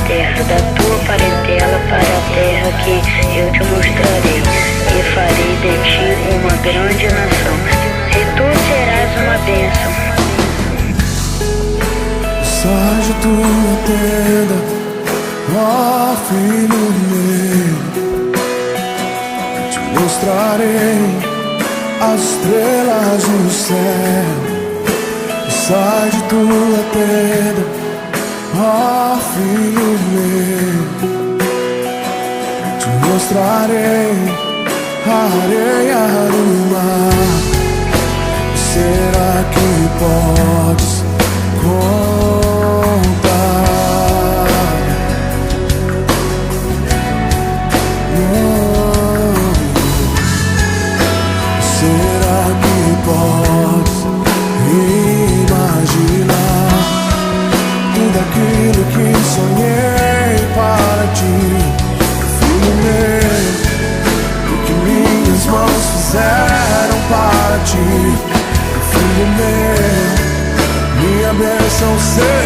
terra, da tua parentela para a terra que eu te mostrarei, e farei de ti uma grande nação, e tu serás uma bênção. Sai de tua tenda, ó filho meu, te mostrarei as estrelas no céu. Sai de tua tenda, ó filho meu, te mostrarei a areia do mar. Será que podes contar? Será que podes imaginar tudo aquilo que sonhei para ti, filho meu? O que minhas mãos fizeram para ti, filho meu, minha bênção será.